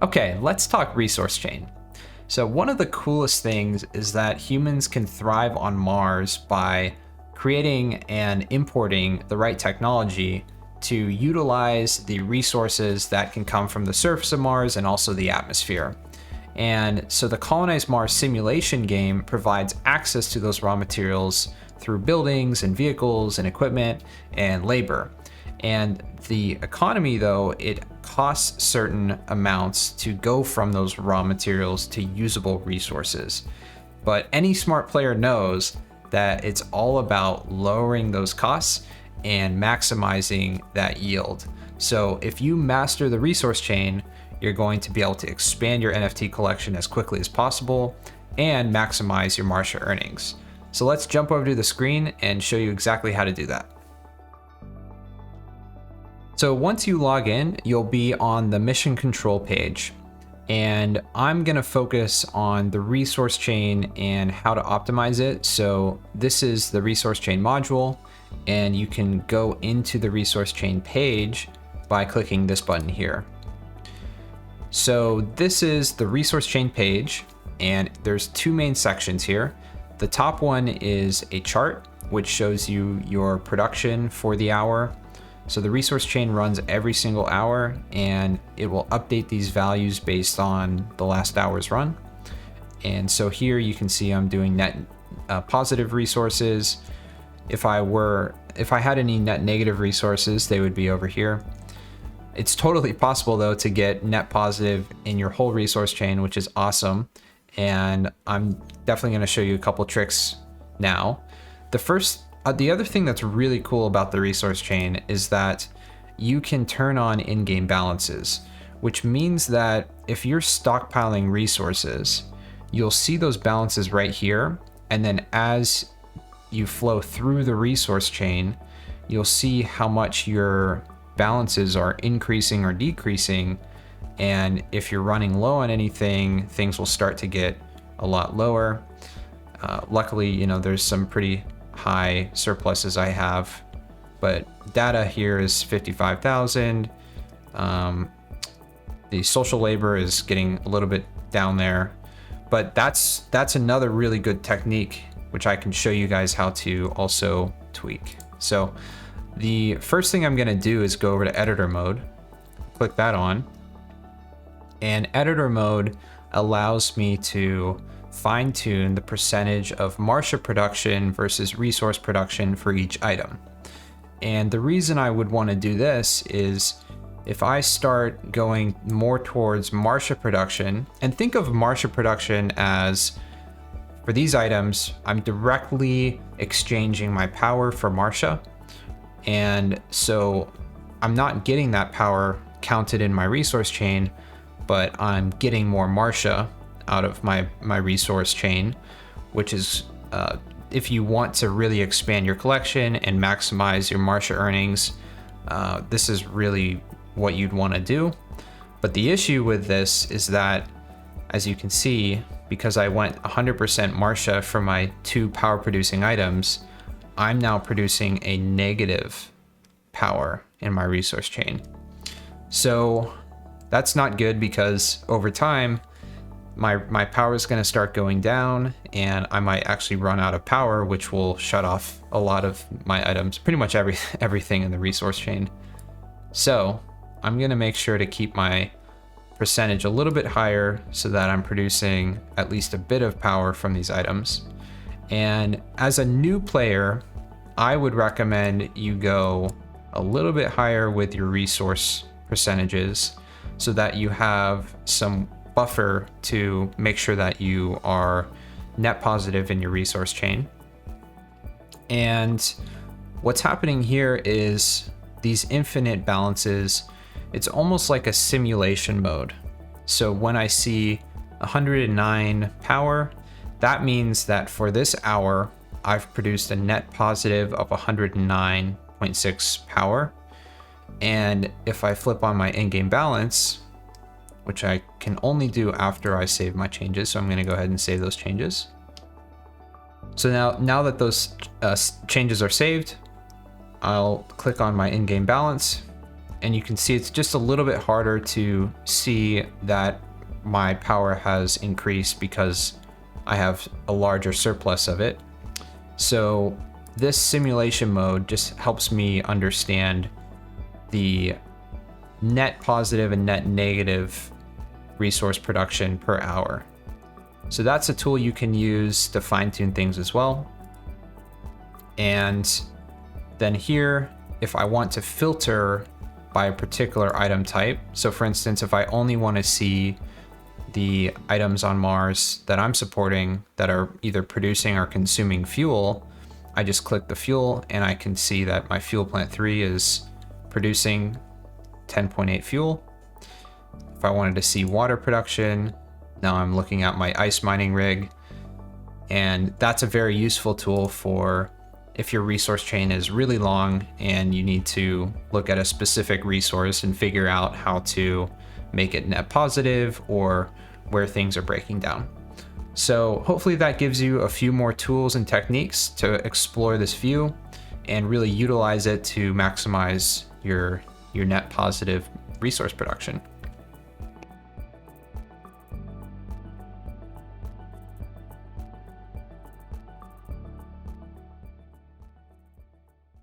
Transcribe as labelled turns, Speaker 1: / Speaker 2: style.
Speaker 1: Okay, let's talk resource chain. So one of the coolest things is that humans can thrive on Mars by creating and importing the right technology to utilize the resources that can come from the surface of Mars and also the atmosphere. And so the Colonize Mars simulation game provides access to those raw materials through buildings and vehicles and equipment and labor. And the economy, though, it costs certain amounts to go from those raw materials to usable resources. But any smart player knows that it's all about lowering those costs and maximizing that yield. So if you master the resource chain, you're going to be able to expand your NFT collection as quickly as possible and maximize your MARTIA earnings. So let's jump over to the screen and show you exactly how to do that. So once you log in, you'll be on the mission control page, and I'm gonna focus on the resource chain and how to optimize it. So this is the resource chain module, and you can go into the resource chain page by clicking this button here. So this is the resource chain page, and there's two main sections here. The top one is a chart, which shows you your production for the hour. So the resource chain runs every single hour, and it will update these values based on the last hour's run. And so here you can see I'm doing net positive resources. If I had any net negative resources, they would be over here. It's totally possible though to get net positive in your whole resource chain, which is awesome. And I'm definitely going to show you a couple tricks now. The other thing that's really cool about the resource chain is that you can turn on in-game balances, which means that if you're stockpiling resources, you'll see those balances right here. And then as you flow through the resource chain, you'll see how much your balances are increasing or decreasing. And if you're running low on anything, things will start to get a lot lower. Luckily, there's some pretty high surpluses I have, but data here is 55,000. The social labor is getting a little bit down there, but that's another really good technique, which I can show you guys how to also tweak. So the first thing I'm going to do is go over to editor mode, click that on, and editor mode allows me to fine-tune the percentage of MARTIA production versus resource production for each item. And the reason I would want to do this is if I start going more towards MARTIA production, and think of MARTIA production as, for these items, I'm directly exchanging my power for MARTIA. And so I'm not getting that power counted in my resource chain, but I'm getting more MARTIA out of my resource chain, which is if you want to really expand your collection and maximize your MARTIA earnings, this is really what you'd want to do. But the issue with this is that, as you can see, because I went 100% MARTIA for my 2 power producing items, I'm now producing a negative power in my resource chain. So that's not good, because over time, my power is going to start going down, and I might actually run out of power, which will shut off a lot of my items, pretty much everything in the resource chain. So I'm going to make sure to keep my percentage a little bit higher so that I'm producing at least a bit of power from these items. And as a new player, I would recommend you go a little bit higher with your resource percentages so that you have some buffer to make sure that you are net positive in your resource chain. And what's happening here is these infinite balances, it's almost like a simulation mode. So when I see 109 power, that means that for this hour, I've produced a net positive of 109.6 power. And if I flip on my in-game balance, which I can only do after I save my changes, so I'm going to go ahead and save those changes. So now that those changes are saved, I'll click on my in-game balance, and you can see it's just a little bit harder to see that my power has increased because I have a larger surplus of it. So this simulation mode just helps me understand the net positive and net negative resource production per hour. So that's a tool you can use to fine-tune things as well. And then here, if I want to filter by a particular item type, so for instance, if I only want to see the items on Mars that I'm supporting that are either producing or consuming fuel, I just click the fuel and I can see that my fuel plant 3 is producing 10.8 fuel. If I wanted to see water production, now I'm looking at my ice mining rig, and that's a very useful tool for if your resource chain is really long and you need to look at a specific resource and figure out how to make it net positive or where things are breaking down. So hopefully that gives you a few more tools and techniques to explore this view and really utilize it to maximize your net positive resource production.